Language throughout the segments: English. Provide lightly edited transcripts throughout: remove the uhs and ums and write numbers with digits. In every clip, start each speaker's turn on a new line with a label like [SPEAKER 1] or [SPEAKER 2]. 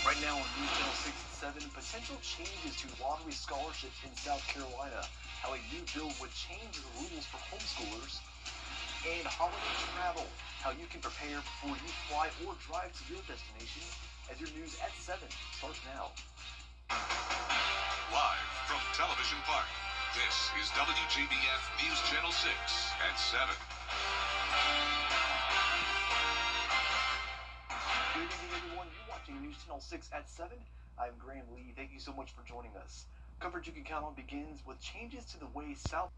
[SPEAKER 1] Right now on News Channel 6 and 7, potential changes to lottery scholarships in South Carolina, how a new bill would change the rules for homeschoolers, and holiday travel, how you can prepare before you fly or drive to your destination, as your news at 7 starts now.
[SPEAKER 2] Live from Television Park, this is WJBF News Channel 6 at 7.
[SPEAKER 1] Good evening, everyone. You're watching News Channel 6 at 7. I'm Graham Lee. Thank you so much for joining us. Coverage you can count on begins with changes to the way South.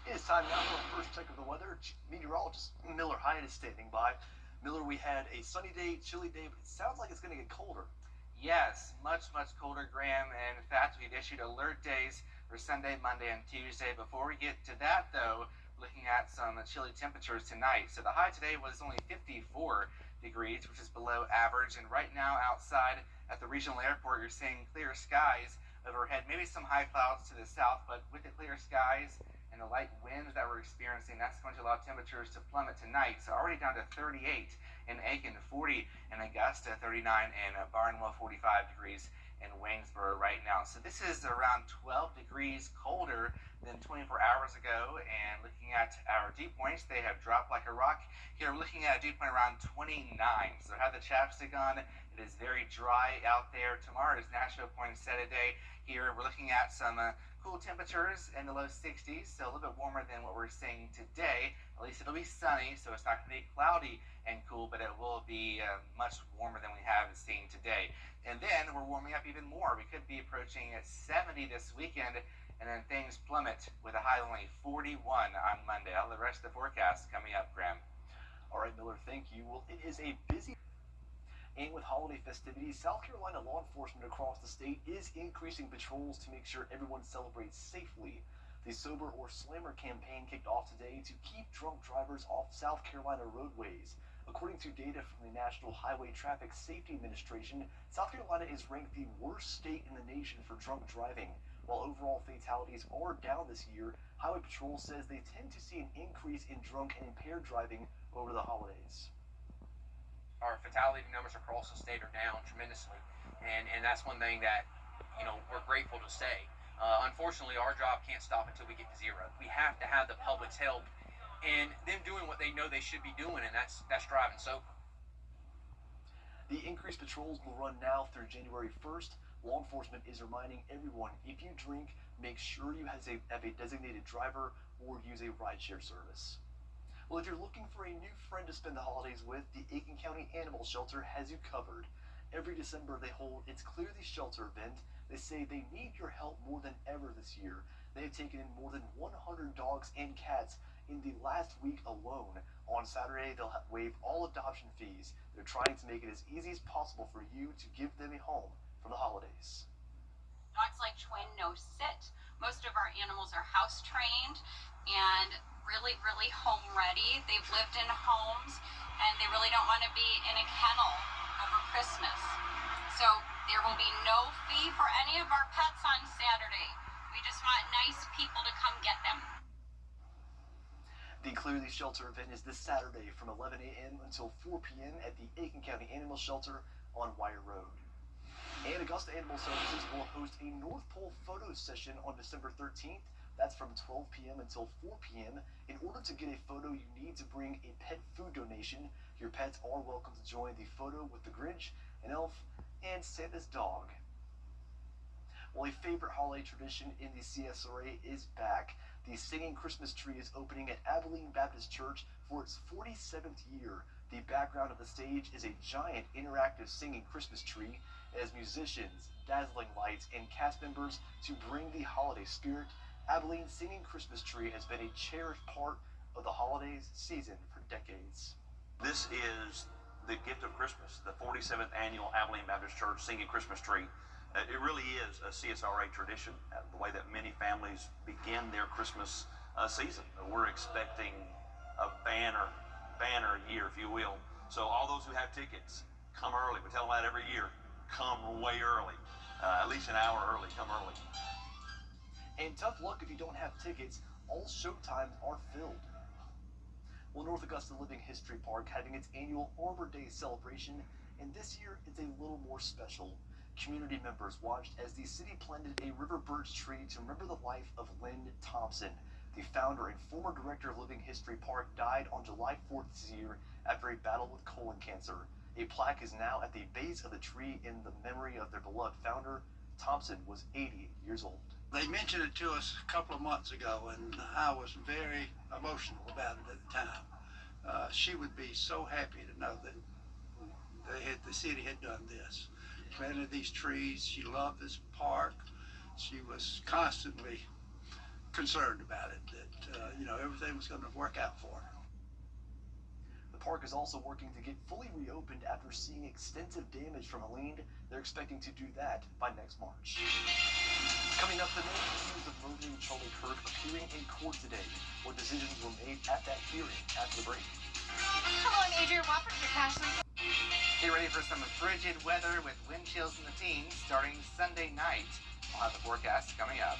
[SPEAKER 1] It is time now for our first check of the weather. Meteorologist Miller Hyatt is standing by. Miller, we had a sunny day, chilly day, but it sounds like it's going to get colder.
[SPEAKER 3] Yes, much colder, Graham. And in fact, we've issued alert days for Sunday, Monday, and Tuesday. Before we get to that, though, looking at some chilly temperatures tonight. So the high today was only 54 degrees, which is below average. And right now outside at the regional airport, you're seeing clear skies overhead. Maybe some high clouds to the south, but with the clear skies and the light winds that we're experiencing, that's going to allow temperatures to plummet tonight. So already down to 38 in Aiken, 40 in Augusta, 39 in Barnwell, 45 degrees in Waynesboro right now. So this is around 12 degrees colder than 24 hours ago. And looking at our dew points, they have dropped like a rock. Here we're looking at a dew point around 29. So have the chapstick on. It is very dry out there. Tomorrow is National Poinsettia Day. Here we're looking at some cool temperatures in the low 60s, so a little bit warmer than what we're seeing today. At least it'll be sunny, so it's not going to be cloudy and cool, but it will be much warmer than we have seen today. And then we're warming up even more. We could be approaching 70 this weekend, and then things plummet with a high of only 41 on Monday. All the rest of the forecast coming up, Graham.
[SPEAKER 1] All right, Miller, thank you. Well, it is a busy. And with holiday festivities, South Carolina law enforcement across the state is increasing patrols to make sure everyone celebrates safely. The Sober or Slammer campaign kicked off today to keep drunk drivers off South Carolina roadways. According to data from the National Highway Traffic Safety Administration, South Carolina is ranked the worst state in the nation for drunk driving. While overall fatalities are down this year, Highway Patrol says they tend to see an increase in drunk and impaired driving over the holidays.
[SPEAKER 4] Our fatality numbers across the state are down tremendously, and that's one thing that, we're grateful to say. Unfortunately, our job can't stop until we get to zero. We have to have the public's help and them doing what they know they should be doing, and that's driving sober.
[SPEAKER 1] The increased patrols will run now through January 1st. Law enforcement is reminding everyone, if you drink, make sure you have a designated driver or use a rideshare service. Well, if you're looking for a new friend to spend the holidays with, the Aiken County Animal Shelter has you covered. Every December, they hold its Clear the Shelter event. They say they need your help more than ever this year. They have taken in more than 100 dogs and cats in the last week alone. On Saturday, they'll waive all adoption fees. They're trying to make it as easy as possible for you to give them a home for the holidays.
[SPEAKER 5] Dogs like Twin no sit. Most of our animals are house trained and really home ready. They've lived in homes and they really don't want to be in a kennel over Christmas. So there will be no fee for any of our pets on Saturday. We just want nice people to come get them.
[SPEAKER 1] The Clear the Shelter event is this Saturday from 11 a.m. until 4 p.m. at the Aiken County Animal Shelter on Wire Road. And Augusta Animal Services will host a North Pole photo session on December 13th. That's from 12 p.m. until 4 p.m. In order to get a photo, you need to bring a pet food donation. Your pets are welcome to join the photo with the Grinch, an elf, and Santa's dog. Well, a favorite holiday tradition in the CSRA is back. The Singing Christmas Tree is opening at Abilene Baptist Church for its 47th year. The background of the stage is a giant interactive singing Christmas tree as musicians, dazzling lights, and cast members to bring the holiday spirit. Abilene's Singing Christmas Tree has been a cherished part of the holidays season for decades.
[SPEAKER 6] This is the gift of Christmas, the 47th annual Abilene Baptist Church Singing Christmas Tree. It really is a CSRA tradition, the way that many families begin their Christmas season. We're expecting a banner year, if you will. So all those who have tickets, come early. We tell them that every year. Come way early, at least an hour early. Come early.
[SPEAKER 1] And tough luck if you don't have tickets. All showtimes are filled. Well, North Augusta Living History Park having its annual Arbor Day celebration, and this year it's a little more special. Community members watched as the city planted a river birch tree to remember the life of Lynn Thompson. The founder and former director of Living History Park died on July 4th this year after a battle with colon cancer. A plaque is now at the base of the tree in the memory of their beloved founder. Thompson was 80 years old.
[SPEAKER 7] They mentioned it to us a couple of months ago, and I was very emotional about it at the time. She would be so happy to know that the city had done this. Planted these trees. She loved this park. She was constantly concerned about it, that everything was going to work out for her.
[SPEAKER 1] The park is also working to get fully reopened after seeing extensive damage from Helene. They're expecting to do that by next March. Coming up, the main accused of murdering Charlie Kirk appearing in court today. What decisions were made at that hearing after the break?
[SPEAKER 8] Hello, I'm Adrian Wofford with Ashley.
[SPEAKER 3] Get ready for some frigid weather with wind chills in the teens starting Sunday night. We'll have the forecast coming up.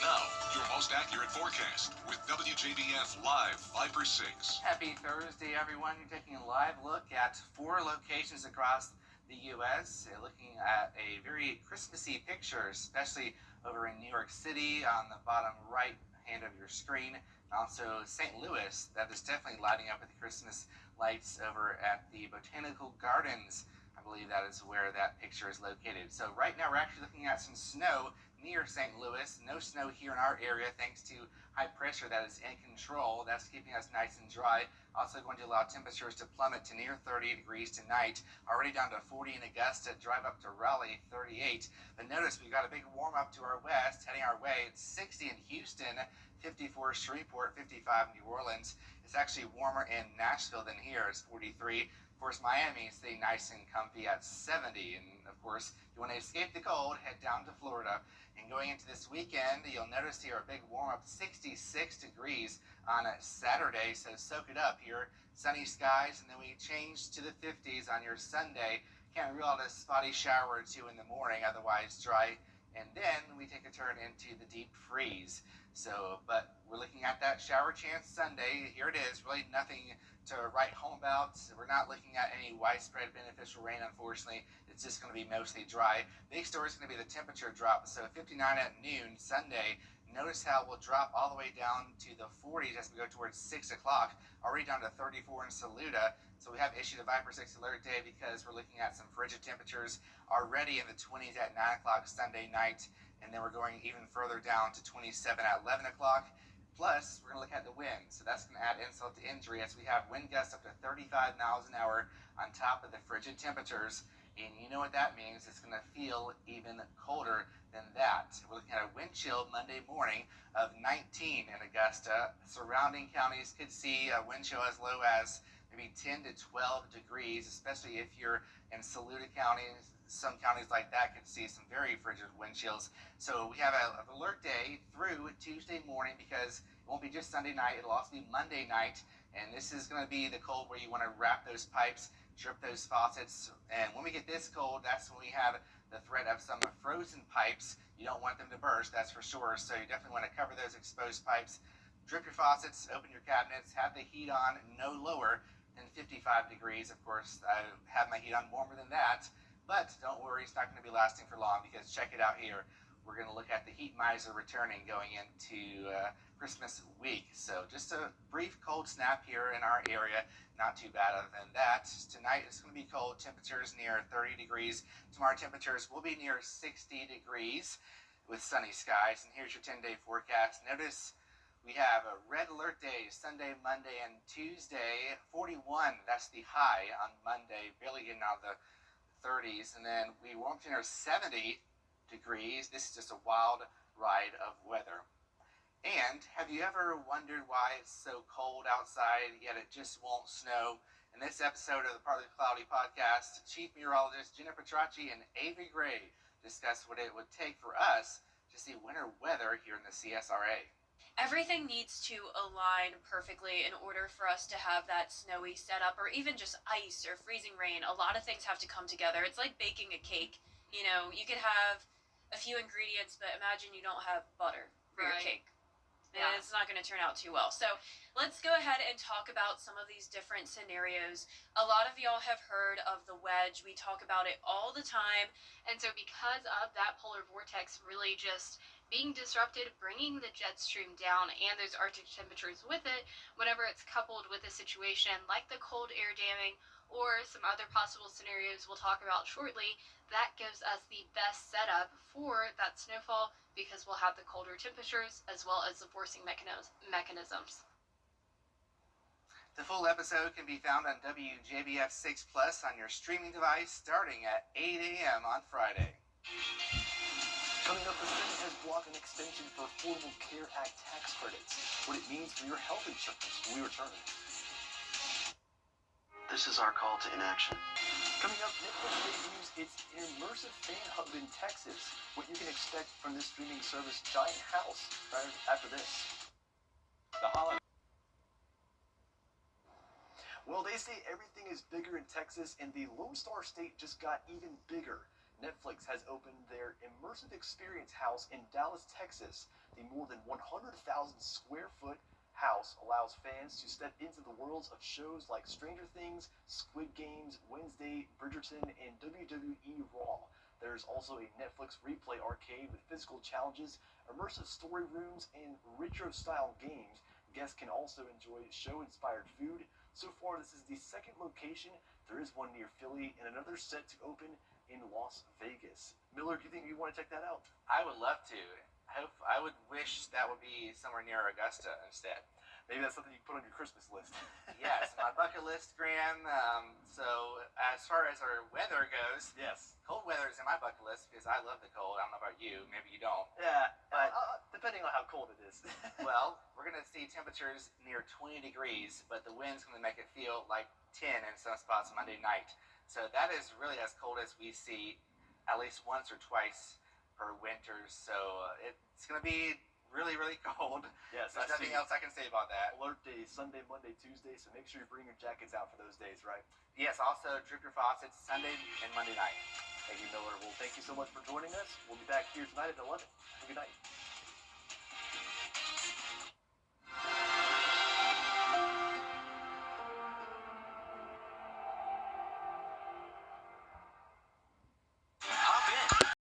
[SPEAKER 2] Now, your most accurate forecast with WJBF Live Viper 6.
[SPEAKER 3] Happy Thursday, everyone. You're taking a live look at 4 locations across the U.S., looking at a very Christmassy picture, especially over in New York City on the bottom right hand of your screen. Also, St. Louis, that is definitely lighting up with the Christmas lights over at the Botanical Gardens. I believe that is where that picture is located. So right now we're actually looking at some snow near St. Louis. No snow here in our area thanks to high pressure that is in control. That's keeping us nice and dry. Also going to allow temperatures to plummet to near 30 degrees tonight. Already down to 40 in Augusta, drive up to Raleigh, 38. But notice we've got a big warm up to our west, heading our way. It's 60 in Houston, 54 Shreveport, 55 New Orleans. It's actually warmer in Nashville than here. It's 43. Of course, Miami is staying nice and comfy at 70. And of course, if you want to escape the cold, head down to Florida. And going into this weekend, you'll notice here a big warm up, 66 degrees on Saturday. So soak it up here. Sunny skies, and then we change to the 50s on your Sunday. Can't rule out a spotty shower or two in the morning, otherwise dry. And then we take a turn into the deep freeze. So, but we're looking at that shower chance Sunday. Here it is. Really nothing to write home about. We're not looking at any widespread beneficial rain, unfortunately. It's just going to be mostly dry. Big story is going to be the temperature drop. So 59 at noon Sunday. Notice how we'll drop all the way down to the 40s as we go towards 6 o'clock. Already down to 34 in Saluda. So we have issued a Viper 6 alert day because we're looking at some frigid temperatures already in the 20s at 9 o'clock Sunday night. And then we're going even further down to 27 at 11 o'clock. Plus, we're going to look at the wind. So that's going to add insult to injury as we have wind gusts up to 35 miles an hour on top of the frigid temperatures. And you know what that means. It's going to feel even colder than that. We're looking at a wind chill Monday morning of 19 in Augusta. Surrounding counties could see a wind chill as low as maybe 10 to 12 degrees, especially if you're in Saluda County. Some counties like that could see some very frigid wind chills. So we have an alert day through Tuesday morning because it won't be just Sunday night. It'll also be Monday night. And this is going to be the cold where you want to wrap those pipes, drip those faucets. And when we get this cold, that's when we have the threat of some frozen pipes. You don't want them to burst, that's for sure. So you definitely want to cover those exposed pipes. Drip your faucets, open your cabinets, have the heat on no lower than 55 degrees. Of course, I have my heat on warmer than that. But don't worry, it's not going to be lasting for long because check it out here. We're going to look at the heat miser returning going into Christmas week. So just a brief cold snap here in our area. Not too bad other than that. Tonight it's going to be cold. Temperatures near 30 degrees. Tomorrow temperatures will be near 60 degrees with sunny skies. And here's your 10-day forecast. Notice we have a red alert days Sunday, Monday, and Tuesday. 41, that's the high on Monday. Barely getting out of the 30s, and then we won't near 70 degrees. This is just a wild ride of weather. And have you ever wondered why it's so cold outside yet it just won't snow? In this episode of the Partly Cloudy podcast, Chief Meteorologist Jenna Petracci and Avery Gray discuss what it would take for us to see winter weather here in the CSRA.
[SPEAKER 8] Everything needs to align perfectly in order for us to have that snowy setup or even just ice or freezing rain. A lot of things have to come together. It's like baking a cake. You know, you could have a few ingredients, but imagine you don't have butter for your
[SPEAKER 5] Right.
[SPEAKER 8] cake. And it's not going to turn out too well. So let's go ahead and talk about some of these different scenarios. A lot of y'all have heard of the wedge. We talk about it all the time.
[SPEAKER 5] And so, because of that polar vortex really just being disrupted, bringing the jet stream down and those Arctic temperatures with it, whenever it's coupled with a situation like the cold air damming or some other possible scenarios we'll talk about shortly, that gives us the best setup for that snowfall because we'll have the colder temperatures as well as the forcing mechanisms.
[SPEAKER 3] The full episode can be found on WJBF 6 Plus on your streaming device starting at 8 a.m. on Friday.
[SPEAKER 1] Coming up, the Senate has blocked an extension for Affordable Care Act tax credits. What it means for your health insurance when we return.
[SPEAKER 9] This is our call to inaction.
[SPEAKER 1] Coming up, Netflix debuts its immersive fan hub in Texas. What you can expect from this streaming service giant house right after this.
[SPEAKER 3] The holiday.
[SPEAKER 1] Well, they say everything is bigger in Texas, and the Lone Star State just got even bigger. Netflix has opened their immersive experience house in Dallas, Texas. The more than 100,000 square foot house allows fans to step into the worlds of shows like Stranger Things, Squid Games, Wednesday, Bridgerton, and WWE Raw. There's also a Netflix replay arcade with physical challenges, immersive story rooms, and retro-style games. Guests can also enjoy show-inspired food. So far, this is the second location. There is one near Philly and another set to open in Las Vegas. Miller, do you think you want to check that out?
[SPEAKER 3] I would love to. I would wish that would be somewhere near Augusta instead.
[SPEAKER 1] Maybe that's something you can put on your Christmas list.
[SPEAKER 3] Yes, my bucket list, Graham. So as far as our weather goes,
[SPEAKER 1] Yes.
[SPEAKER 3] cold weather is in my bucket list because I love the cold. I don't know about you. Maybe you don't.
[SPEAKER 1] Yeah,
[SPEAKER 3] But-
[SPEAKER 1] depending on how cold it is.
[SPEAKER 3] Well, we're going to see temperatures near 20 degrees, but the wind's going to make it feel like 10 in some spots Monday night. So that is really as cold as we see at least once or twice per winter. So it's going to be really, really cold.
[SPEAKER 1] Yes,
[SPEAKER 3] There's nothing else I can say about that.
[SPEAKER 1] Alert days, Sunday, Monday, Tuesday, so make sure you bring your jackets out for those days, right?
[SPEAKER 3] Yes, also drip your faucets Sunday and Monday night.
[SPEAKER 1] Thank you, Miller. Well, thank you so much for joining us. We'll be back here tonight at 11. Have a good night.